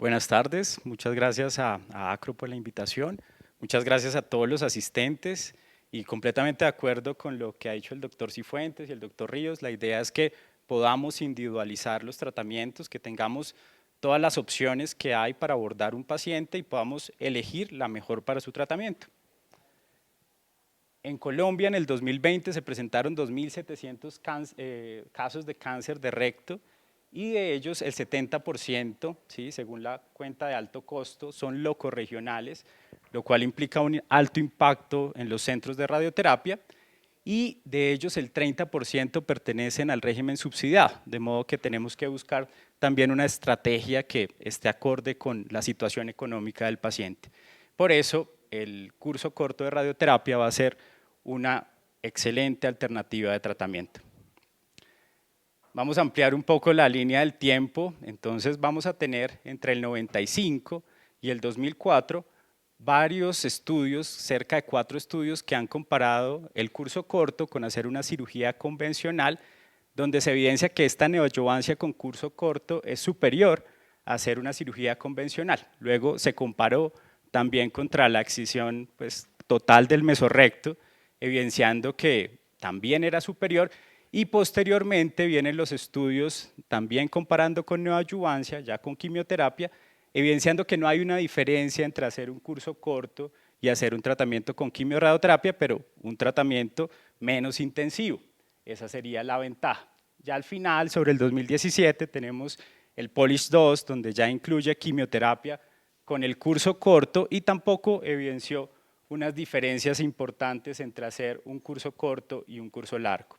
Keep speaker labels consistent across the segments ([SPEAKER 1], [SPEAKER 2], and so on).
[SPEAKER 1] Buenas tardes, muchas gracias a Acro por la invitación, muchas gracias a todos los asistentes y completamente de acuerdo con lo que ha dicho el doctor Cifuentes y el doctor Ríos. La idea es que podamos individualizar los tratamientos, que tengamos todas las opciones que hay para abordar un paciente y podamos elegir la mejor para su tratamiento. En Colombia en el 2020 se presentaron 2.700 casos de cáncer de recto y de ellos el 70%, ¿sí? Según la cuenta de alto costo, son locorregionales, lo cual implica un alto impacto en los centros de radioterapia y de ellos el 30% pertenecen al régimen subsidiado, de modo que tenemos que buscar también una estrategia que esté acorde con la situación económica del paciente. Por eso el curso corto de radioterapia va a ser una excelente alternativa de tratamiento. Vamos a ampliar un poco la línea del tiempo, entonces vamos a tener entre el 95 y el 2004 varios estudios, cerca de 4 estudios que han comparado el curso corto con hacer una cirugía convencional, donde se evidencia que esta neoadjuvancia con curso corto es superior a hacer una cirugía convencional. Luego se comparó también contra la excisión total del mesorrecto, evidenciando que también era superior, y posteriormente vienen los estudios también comparando con neoadjuvancia, ya con quimioterapia, evidenciando que no hay una diferencia entre hacer un curso corto y hacer un tratamiento con quimioradioterapia, pero un tratamiento menos intensivo. Esa sería la ventaja. Ya al final, sobre el 2017, tenemos el POLISH 2, donde ya incluye quimioterapia con el curso corto y tampoco evidenció unas diferencias importantes entre hacer un curso corto y un curso largo.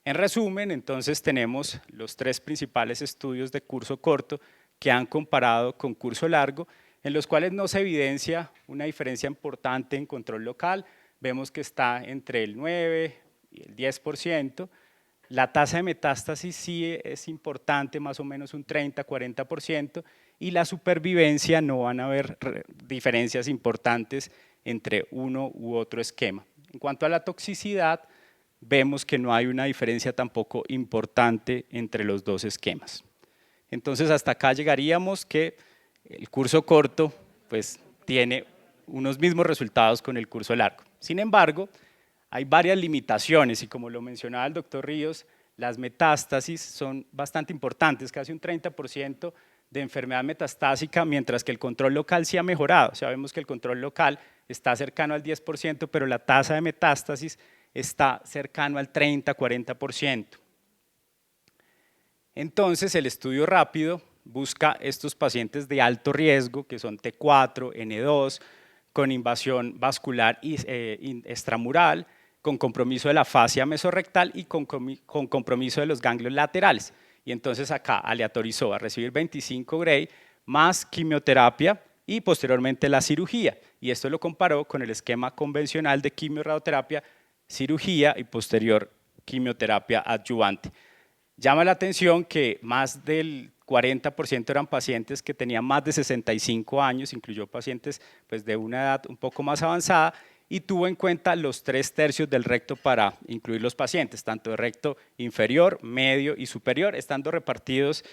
[SPEAKER 1] En resumen, entonces tenemos los 3 principales estudios de curso corto que han comparado con curso largo, en los cuales no se evidencia una diferencia importante en control local. Vemos que está entre el 9 y el 10%. La tasa de metástasis sí es importante, más o menos un 30-40%, y la supervivencia no van a haber diferencias importantes entre uno u otro esquema. En cuanto a la toxicidad, vemos que no hay una diferencia tampoco importante entre los dos esquemas. Entonces hasta acá llegaríamos que el curso corto pues tiene unos mismos resultados con el curso largo. Sin embargo, hay varias limitaciones y como lo mencionaba el doctor Ríos, las metástasis son bastante importantes, casi un 30% de enfermedad metastásica, mientras que el control local sí ha mejorado. Sabemos que el control local está cercano al 10%, pero la tasa de metástasis está cercano al 30-40%. Entonces, el estudio rápido busca estos pacientes de alto riesgo, que son T4, N2, con invasión vascular extramural, con compromiso de la fascia mesorrectal y con compromiso de los ganglios laterales. Y entonces acá aleatorizó a recibir 25 Gray más quimioterapia y posteriormente la cirugía. Y esto lo comparó con el esquema convencional de quimioradioterapia, cirugía y posterior quimioterapia adyuvante. Llama la atención que más del 40% eran pacientes que tenían más de 65 años, incluyó pacientes de una edad un poco más avanzada y tuvo en cuenta los 3/3 del recto para incluir los pacientes, tanto de recto inferior, medio y superior, estando repartidos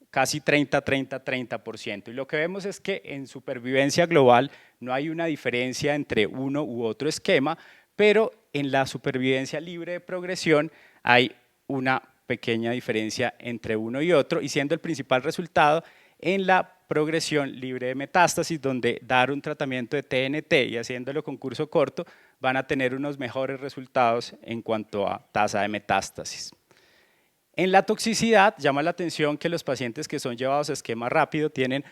[SPEAKER 1] casi 30-30-30%. Y lo que vemos es que en supervivencia global no hay una diferencia entre uno u otro esquema, pero en la supervivencia libre de progresión hay una pequeña diferencia entre uno y otro, y siendo el principal resultado en la progresión libre de metástasis, donde dar un tratamiento de TNT y haciéndolo con curso corto van a tener unos mejores resultados en cuanto a tasa de metástasis. En la toxicidad llama la atención que los pacientes que son llevados a esquema rápido tienen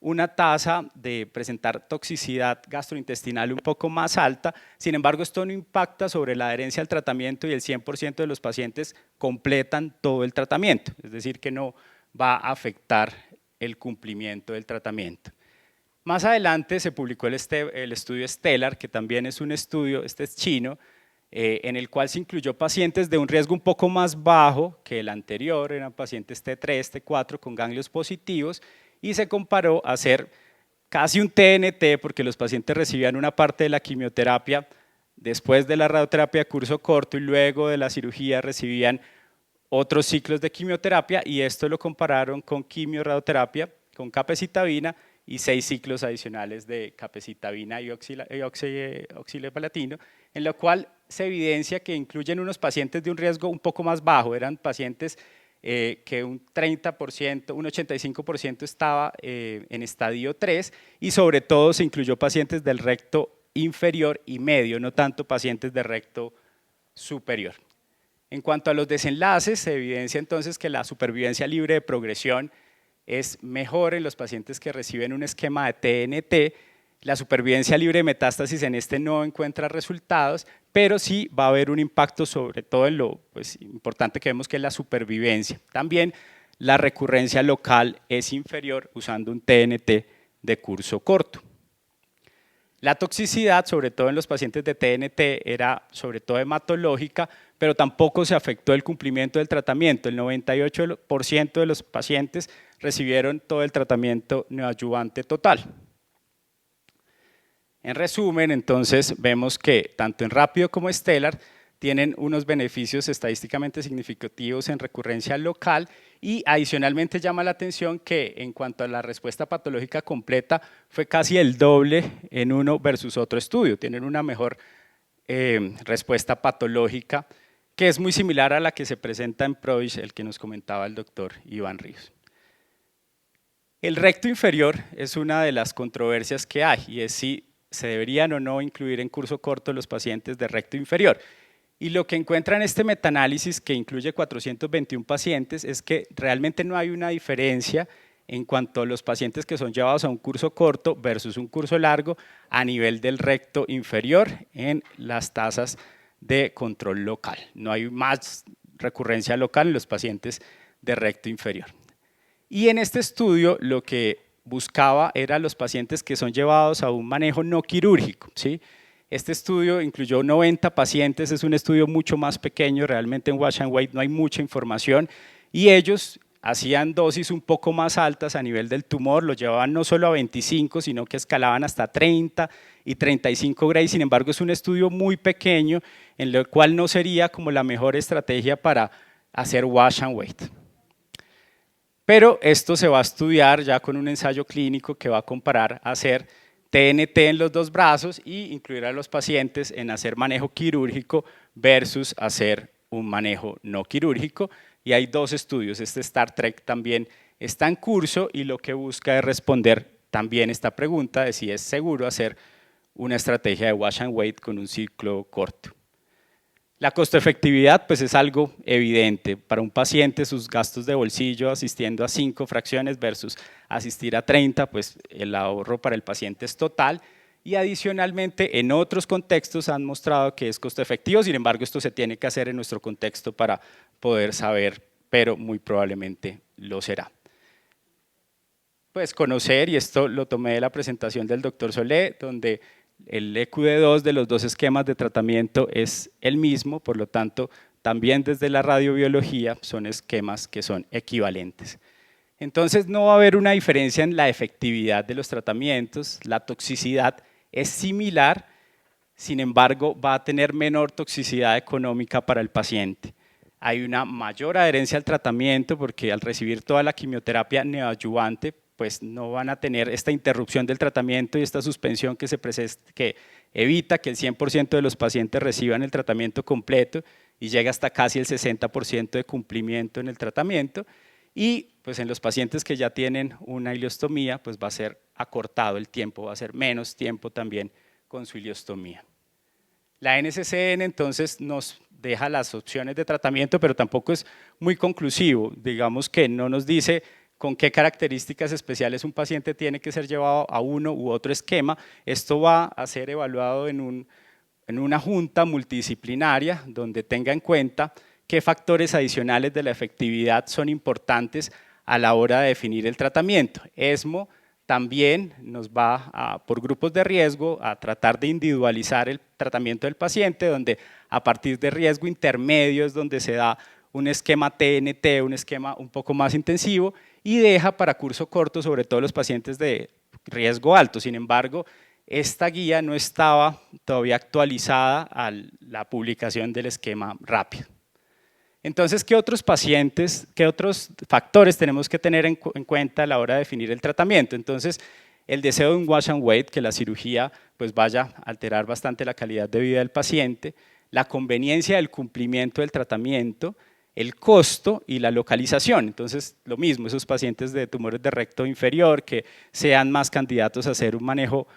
[SPEAKER 1] una tasa de presentar toxicidad gastrointestinal un poco más alta, sin embargo esto no impacta sobre la adherencia al tratamiento y el 100% de los pacientes completan todo el tratamiento, es decir que no va a afectar el cumplimiento del tratamiento. Más adelante se publicó el estudio Stellar, que también es un estudio, este es chino, en el cual se incluyó pacientes de un riesgo un poco más bajo que el anterior, eran pacientes T3, T4 con ganglios positivos, y se comparó a hacer casi un TNT, porque los pacientes recibían una parte de la quimioterapia después de la radioterapia de curso corto y luego de la cirugía recibían otros ciclos de quimioterapia, y esto lo compararon con quimioradioterapia con capecitabina y 6 ciclos adicionales de capecitabina y oxilepalatino, en lo cual se evidencia que incluyen unos pacientes de un riesgo un poco más bajo, eran pacientes que un 30%, un 85% estaba en estadio 3 y sobre todo se incluyó pacientes del recto inferior y medio, no tanto pacientes de recto superior. En cuanto a los desenlaces, se evidencia entonces que la supervivencia libre de progresión es mejor en los pacientes que reciben un esquema de TNT. La supervivencia libre de metástasis en este no encuentra resultados, pero sí va a haber un impacto sobre todo en lo importante que vemos que es la supervivencia. También la recurrencia local es inferior usando un TNT de curso corto. La toxicidad, sobre todo en los pacientes de TNT, era sobre todo hematológica, pero tampoco se afectó el cumplimiento del tratamiento. El 98% de los pacientes recibieron todo el tratamiento neoadyuvante total. En resumen, entonces, vemos que tanto en Rápido como Stellar tienen unos beneficios estadísticamente significativos en recurrencia local y adicionalmente llama la atención que en cuanto a la respuesta patológica completa fue casi el doble en uno versus otro estudio, tienen una mejor respuesta patológica que es muy similar a la que se presenta en PROVIS, el que nos comentaba el doctor Iván Ríos. El recto inferior es una de las controversias que hay y es si se deberían o no incluir en curso corto los pacientes de recto inferior. Y lo que encuentra en este metaanálisis, que incluye 421 pacientes, es que realmente no hay una diferencia en cuanto a los pacientes que son llevados a un curso corto versus un curso largo a nivel del recto inferior en las tasas de control local. No hay más recurrencia local en los pacientes de recto inferior. Y en este estudio lo que buscaba era los pacientes que son llevados a un manejo no quirúrgico, ¿sí? Este estudio incluyó 90 pacientes, es un estudio mucho más pequeño, realmente en Watch and Wait no hay mucha información y ellos hacían dosis un poco más altas a nivel del tumor, lo llevaban no solo a 25, sino que escalaban hasta 30 y 35 Gray, sin embargo es un estudio muy pequeño en lo cual no sería como la mejor estrategia para hacer Watch and Wait. Pero esto se va a estudiar ya con un ensayo clínico que va a comparar hacer TNT en los dos brazos y incluir a los pacientes en hacer manejo quirúrgico versus hacer un manejo no quirúrgico. Y hay dos estudios, este Star Trek también está en curso y lo que busca es responder también esta pregunta de si es seguro hacer una estrategia de Watch and Wait con un ciclo corto. La costo-efectividad pues es algo evidente. Para un paciente sus gastos de bolsillo asistiendo a 5 fracciones versus asistir a 30, pues el ahorro para el paciente es total y adicionalmente en otros contextos han mostrado que es costo-efectivo, sin embargo esto se tiene que hacer en nuestro contexto para poder saber, pero muy probablemente lo será. Pues conocer, y esto lo tomé de la presentación del doctor Solé, donde el EQD2 de los dos esquemas de tratamiento es el mismo, por lo tanto, también desde la radiobiología son esquemas que son equivalentes. Entonces, no va a haber una diferencia en la efectividad de los tratamientos, la toxicidad es similar, sin embargo, va a tener menor toxicidad económica para el paciente. Hay una mayor adherencia al tratamiento porque al recibir toda la quimioterapia neoadyuvante, pues no van a tener esta interrupción del tratamiento y esta suspensión que evita que el 100% de los pacientes reciban el tratamiento completo y llega hasta casi el 60% de cumplimiento en el tratamiento y pues en los pacientes que ya tienen una ileostomía pues va a ser acortado el tiempo, va a ser menos tiempo también con su ileostomía. La NCCN entonces nos deja las opciones de tratamiento pero tampoco es muy conclusivo, digamos que no nos dice con qué características especiales un paciente tiene que ser llevado a uno u otro esquema. Esto va a ser evaluado en una junta multidisciplinaria donde tenga en cuenta qué factores adicionales de la efectividad son importantes a la hora de definir el tratamiento. ESMO también nos va por grupos de riesgo a tratar de individualizar el tratamiento del paciente, donde a partir de riesgo intermedio es donde se da un esquema TNT, un esquema un poco más intensivo y deja para curso corto sobre todo los pacientes de riesgo alto. Sin embargo, esta guía no estaba todavía actualizada a la publicación del esquema rápido. Entonces, ¿qué otros pacientes, qué otros factores tenemos que tener en cuenta a la hora de definir el tratamiento? Entonces, el deseo de un wash and wait, que la cirugía pues vaya a alterar bastante la calidad de vida del paciente, la conveniencia del cumplimiento del tratamiento, el costo y la localización. Entonces, lo mismo, esos pacientes de tumores de recto inferior que sean más candidatos a hacer un manejo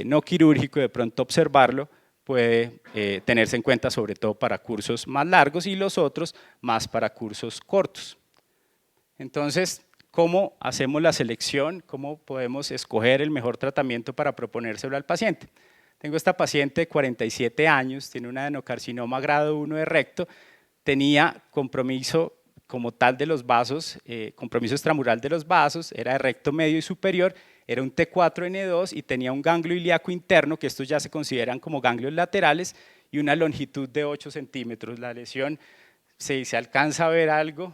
[SPEAKER 1] no quirúrgico y de pronto observarlo, puede tenerse en cuenta sobre todo para cursos más largos y los otros más para cursos cortos. Entonces, ¿cómo hacemos la selección? ¿Cómo podemos escoger el mejor tratamiento para proponérselo al paciente? Tengo esta paciente de 47 años, tiene un adenocarcinoma grado 1 de recto, tenía compromiso como tal de los vasos, compromiso extramural de los vasos, era de recto medio y superior, era un T4N2 y tenía un ganglio ilíaco interno, que estos ya se consideran como ganglios laterales, y una longitud de 8 centímetros. La lesión, si se alcanza a ver algo,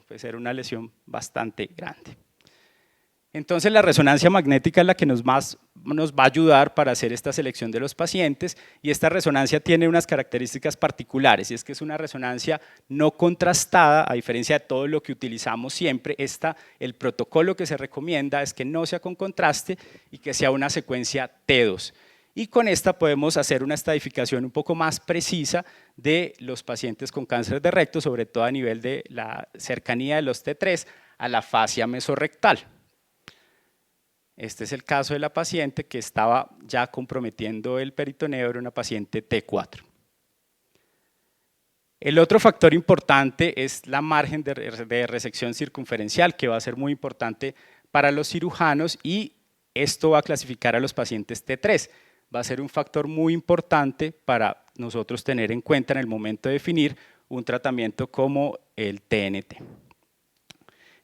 [SPEAKER 1] pues era una lesión bastante grande. Entonces la resonancia magnética es la que nos va a ayudar para hacer esta selección de los pacientes, y esta resonancia tiene unas características particulares, y es que es una resonancia no contrastada, a diferencia de todo lo que utilizamos siempre. El protocolo que se recomienda es que no sea con contraste y que sea una secuencia T2. Y con esta podemos hacer una estadificación un poco más precisa de los pacientes con cáncer de recto, sobre todo a nivel de la cercanía de los T3 a la fascia mesorrectal. Este es el caso de la paciente que estaba ya comprometiendo el peritoneo, era una paciente T4. El otro factor importante es la margen de resección circunferencial, que va a ser muy importante para los cirujanos, y esto va a clasificar a los pacientes T3. Va a ser un factor muy importante para nosotros tener en cuenta en el momento de definir un tratamiento como el TNT.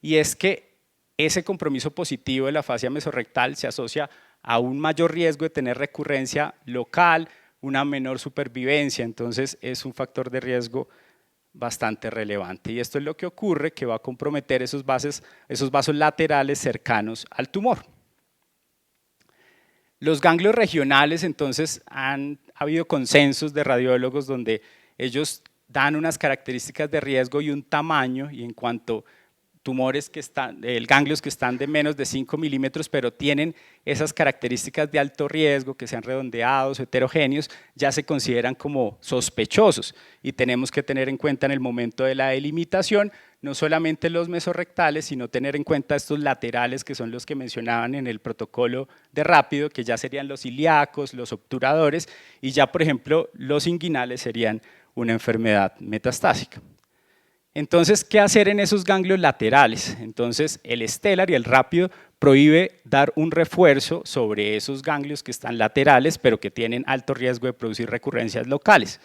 [SPEAKER 1] Y es que ese compromiso positivo de la fascia mesorrectal se asocia a un mayor riesgo de tener recurrencia local, una menor supervivencia, entonces es un factor de riesgo bastante relevante. Y esto es lo que ocurre, que va a comprometer esos vasos laterales cercanos al tumor. Los ganglios regionales, entonces, ha habido consensos de radiólogos donde ellos dan unas características de riesgo y un tamaño, y en cuanto tumores ganglios que están de menos de 5 milímetros, pero tienen esas características de alto riesgo, que sean redondeados, heterogéneos, ya se consideran como sospechosos, y tenemos que tener en cuenta en el momento de la delimitación no solamente los mesorrectales, sino tener en cuenta estos laterales, que son los que mencionaban en el protocolo de rápido, que ya serían los ilíacos, los obturadores, y ya por ejemplo los inguinales serían una enfermedad metastásica. Entonces, ¿qué hacer en esos ganglios laterales? Entonces, el Stellar y el rápido prohíbe dar un refuerzo sobre esos ganglios que están laterales, pero que tienen alto riesgo de producir recurrencias locales.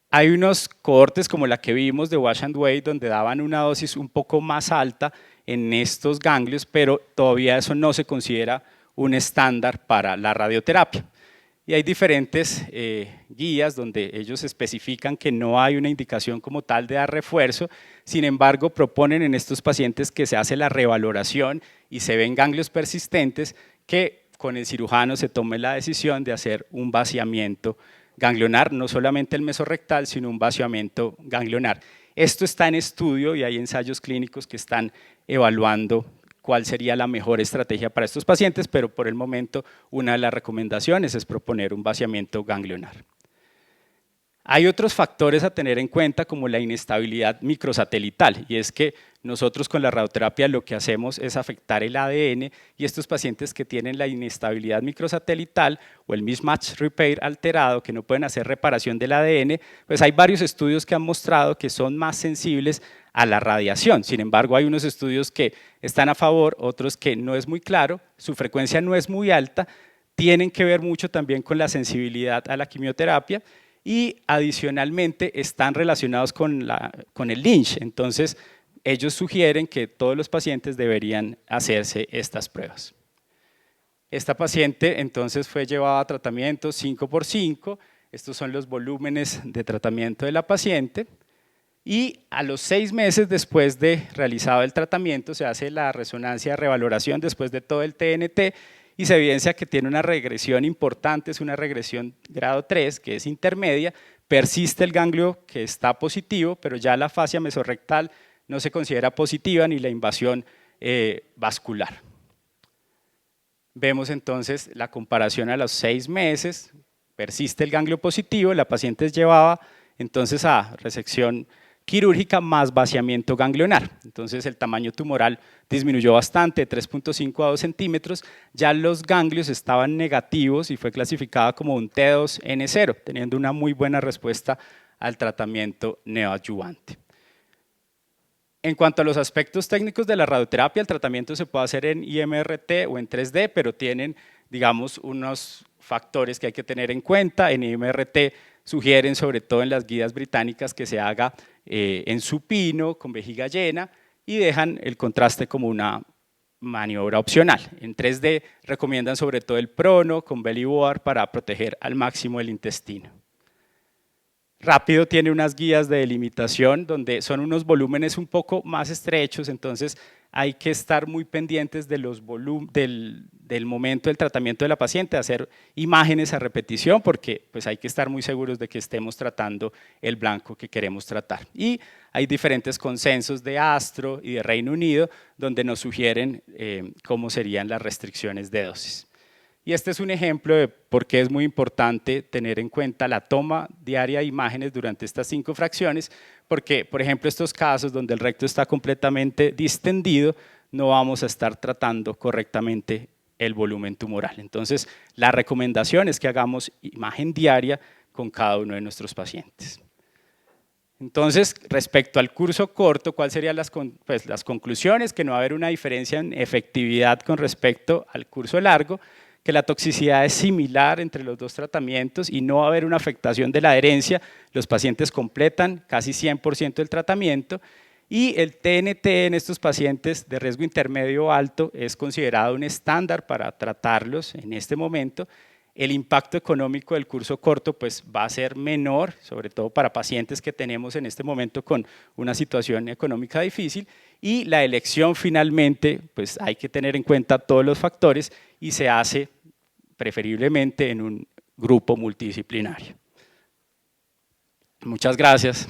[SPEAKER 1] Hay unos cohortes como la que vimos de Wash and Wait, donde daban una dosis un poco más alta en estos ganglios, pero todavía eso no se considera un estándar para la radioterapia. Y hay diferentes guías donde ellos especifican que no hay una indicación como tal de dar refuerzo, sin embargo proponen en estos pacientes que se hace la revaloración y se ven ganglios persistentes, que con el cirujano se tome la decisión de hacer un vaciamiento ganglionar, no solamente el mesorrectal, sino un vaciamiento ganglionar. Esto está en estudio y hay ensayos clínicos que están evaluando cuál sería la mejor estrategia para estos pacientes, pero por el momento una de las recomendaciones es proponer un vaciamiento ganglionar. Hay otros factores a tener en cuenta, como la inestabilidad microsatelital, y es que nosotros con la radioterapia lo que hacemos es afectar el ADN, y estos pacientes que tienen la inestabilidad microsatelital o el mismatch repair alterado, que no pueden hacer reparación del ADN, pues hay varios estudios que han mostrado que son más sensibles a la radiación. Sin embargo, hay unos estudios que están a favor, otros que no es muy claro, su frecuencia no es muy alta, tienen que ver mucho también con la sensibilidad a la quimioterapia, y adicionalmente están relacionados con el Lynch. Entonces, ellos sugieren que todos los pacientes deberían hacerse estas pruebas. Esta paciente entonces fue llevada a tratamiento 5×5, estos son los volúmenes de tratamiento de la paciente, y a los 6 meses después de realizado el tratamiento se hace la resonancia de revaloración después de todo el TNT, y se evidencia que tiene una regresión importante, es una regresión grado 3, que es intermedia, persiste el ganglio que está positivo, pero ya la fascia mesorrectal no se considera positiva ni la invasión vascular. Vemos entonces la comparación a los 6 meses, persiste el ganglio positivo, la paciente es llevada entonces a resección quirúrgica más vaciamiento ganglionar. Entonces el tamaño tumoral disminuyó bastante, de 3.5 a 2 centímetros, ya los ganglios estaban negativos y fue clasificada como un T2N0, teniendo una muy buena respuesta al tratamiento neoadyuvante. En cuanto a los aspectos técnicos de la radioterapia, el tratamiento se puede hacer en IMRT o en 3D, pero tienen, digamos, unos factores que hay que tener en cuenta. En IMRT sugieren, sobre todo en las guías británicas, que se haga en supino, con vejiga llena, y dejan el contraste como una maniobra opcional. En 3D recomiendan sobre todo el prono con belly board para proteger al máximo el intestino. Rápido tiene unas guías de delimitación donde son unos volúmenes un poco más estrechos, entonces hay que estar muy pendientes de los del momento del tratamiento de la paciente, hacer imágenes a repetición porque pues hay que estar muy seguros de que estemos tratando el blanco que queremos tratar. Y hay diferentes consensos de Astro y de Reino Unido donde nos sugieren cómo serían las restricciones de dosis. Y este es un ejemplo de por qué es muy importante tener en cuenta la toma diaria de imágenes durante estas 5 fracciones, porque, por ejemplo, estos casos donde el recto está completamente distendido, no vamos a estar tratando correctamente el volumen tumoral. Entonces, la recomendación es que hagamos imagen diaria con cada uno de nuestros pacientes. Entonces, respecto al curso corto, ¿cuáles serían las conclusiones? Que no va a haber una diferencia en efectividad con respecto al curso largo, que la toxicidad es similar entre los dos tratamientos y no va a haber una afectación de la adherencia, los pacientes completan casi 100% del tratamiento y el TNT en estos pacientes de riesgo intermedio o alto es considerado un estándar para tratarlos en este momento. El impacto económico del curso corto pues, va a ser menor, sobre todo para pacientes que tenemos en este momento con una situación económica difícil y la elección finalmente pues, hay que tener en cuenta todos los factores y se hace preferiblemente en un grupo multidisciplinario. Muchas gracias.